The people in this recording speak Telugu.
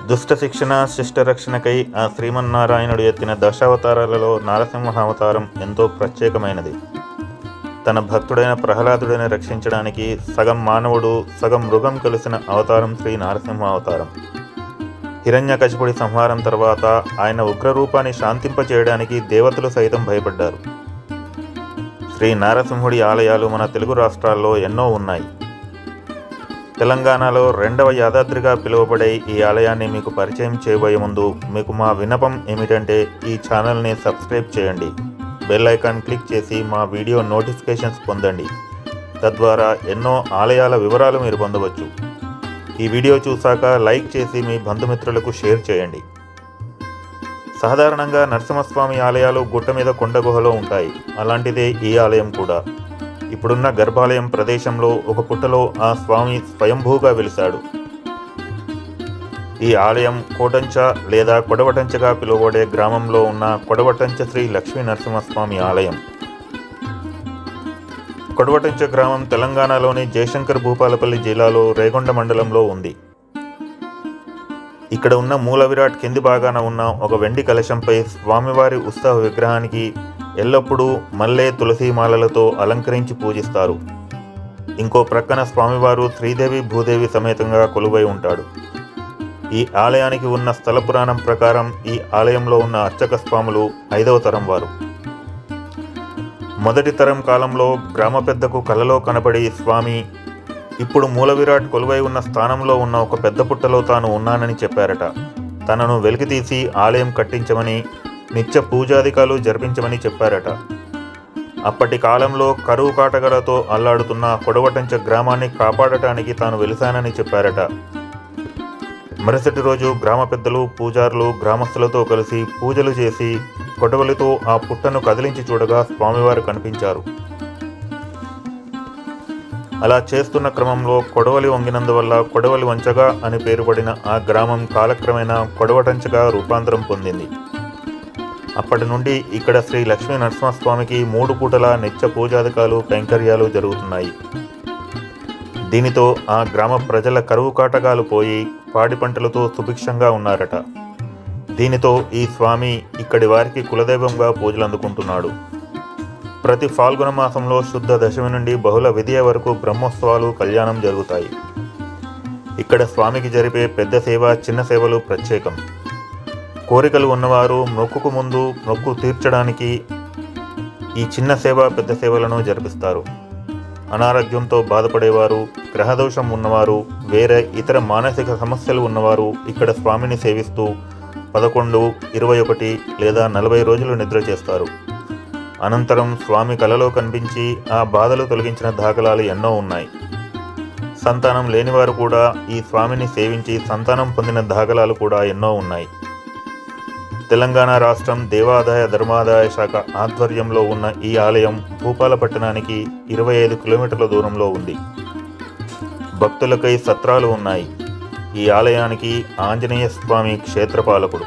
దుష్ట శిక్షణ శిష్ట రక్షణకై ఆ శ్రీమన్నారాయణుడు ఎత్తిన దశావతారాలలో నారసింహ అవతారం ఎంతో ప్రత్యేకమైనది. తన భక్తుడైన ప్రహ్లాదుడిని రక్షించడానికి సగం మానవుడు సగం మృగం కలిసిన అవతారం శ్రీ నారసింహ అవతారం. హిరణ్యకశిపుడి సంహారం తర్వాత ఆయన ఉగ్రరూపాన్ని శాంతింపచేయడానికి దేవతలు సైతం భయపడ్డారు. శ్రీ నారసింహుడి ఆలయాలు మన తెలుగు రాష్ట్రాల్లో ఎన్నో ఉన్నాయి. తెలంగాణలో రెండవ యాదాద్రిగా పిలువబడే ఈ ఆలయాన్ని మీకు పరిచయం చేయబోయే ముందు మీకు మా విన్నపం ఏమిటంటే ఈ ఛానల్ని సబ్స్క్రైబ్ చేయండి, బెల్ ఐకాన్ క్లిక్ చేసి మా వీడియో నోటిఫికేషన్స్ పొందండి. తద్వారా ఎన్నో ఆలయాల వివరాలు మీరు పొందవచ్చు. ఈ వీడియో చూశాక లైక్ చేసి మీ బంధుమిత్రులకు షేర్ చేయండి. సాధారణంగా నరసింహస్వామి ఆలయాలు గుట్ట మీద కొండ గుహలో ఉంటాయి. అలాంటిదే ఈ ఆలయం కూడా. ఇప్పుడున్న గర్భాలయం ప్రదేశంలో ఒక పుట్టలో ఆ స్వామి స్వయంభూగా వెలిశాడు. ఈ ఆలయం కోటంచ లేదా కొడవటంచగా పిలువబడే గ్రామంలో ఉన్న కొడవటంచ శ్రీ లక్ష్మీ నరసింహస్వామి ఆలయం. కొడవటంచ గ్రామం తెలంగాణలోని జయశంకర్ భూపాలపల్లి జిల్లాలో రేగొండ మండలంలో ఉంది. ఇక్కడ ఉన్న మూల విరాట్ కింది భాగాన ఉన్న ఒక వెండి కలశంపై స్వామివారి ఉత్సవ విగ్రహానికి ఎల్లప్పుడూ మల్లె తులసి మాలలతో అలంకరించి పూజిస్తారు. ఇంకో ప్రక్కన స్వామివారు శ్రీదేవి భూదేవి సమేతంగా కొలువై ఉంటాడు. ఈ ఆలయానికి ఉన్న స్థల పురాణం ప్రకారం ఈ ఆలయంలో ఉన్న అర్చక స్వాములు 5వ తరం వారు. మొదటి తరం కాలంలో గ్రామ పెద్దకు కలలో కనబడి స్వామి ఇప్పుడు మూల విరాట్ కొలువై ఉన్న స్థానంలో ఉన్న ఒక పెద్ద పుట్టలో తాను ఉన్నానని చెప్పారట. తనను వెలికితీసి ఆలయం కట్టించమని, నిత్య పూజాధికాలు జరిపించమని చెప్పారట. అప్పటి కాలంలో కరువు కాటగలతో అల్లాడుతున్న కొడవటంచ గ్రామాన్ని కాపాడటానికి తాను వెలిశానని చెప్పారట. మరుసటి రోజు గ్రామ పెద్దలు పూజారులు గ్రామస్తులతో కలిసి పూజలు చేసి కొడవలితో ఆ పుట్టను కదిలించి చూడగా స్వామివారు కనిపించారు. అలా చేస్తున్న క్రమంలో కొడవలి వంగినందువల్ల కొడవలి వంచగా అని పేరుపడిన ఆ గ్రామం కాలక్రమేణా కొడవటంచగా రూపాంతరం పొందింది. అప్పటి నుండి ఇక్కడ శ్రీ లక్ష్మీ నరసింహస్వామికి 3 పూటల నిత్య పూజాధికాలు కైంకర్యాలు జరుగుతున్నాయి. దీనితో ఆ గ్రామ ప్రజల కరువు కాటకాలు పోయి పాడి పంటలతో సుభిక్షంగా ఉన్నారట. దీనితో ఈ స్వామి ఇక్కడి వారికి కులదైవంగా పూజలు అందుకుంటున్నాడు. ప్రతి ఫాల్గుణ మాసంలో శుద్ధ దశమి నుండి బహుళ విధియ వరకు బ్రహ్మోత్సవాలు కళ్యాణం జరుగుతాయి. ఇక్కడ స్వామికి జరిపే పెద్ద సేవ చిన్న సేవలు ప్రత్యేకం. కోరికలు ఉన్నవారు మొక్కుకు ముందు మొక్కు తీర్చడానికి ఈ చిన్న సేవ పెద్ద సేవలను జరిపిస్తారు. అనారోగ్యంతో బాధపడేవారు, గ్రహదోషం ఉన్నవారు, వేరే ఇతర మానసిక సమస్యలు ఉన్నవారు ఇక్కడ స్వామిని సేవిస్తూ 11, 21 లేదా 40 రోజులు నిద్ర చేస్తారు. అనంతరం స్వామి కలలో కనిపించి ఆ బాధలు తొలగించిన దాఖలాలు ఎన్నో ఉన్నాయి. సంతానం లేనివారు కూడా ఈ స్వామిని సేవించి సంతానం పొందిన దాఖలాలు కూడా ఎన్నో ఉన్నాయి. తెలంగాణ రాష్ట్రం దేవాదాయ ధర్మాదాయ శాఖ ఆధ్వర్యంలో ఉన్న ఈ ఆలయం భూపాల పట్టణానికి 25 కిలోమీటర్ల దూరంలో ఉంది. భక్తులకై సత్రాలు ఉన్నాయి. ఈ ఆలయానికి ఆంజనేయ స్వామి క్షేత్రపాలకుడు.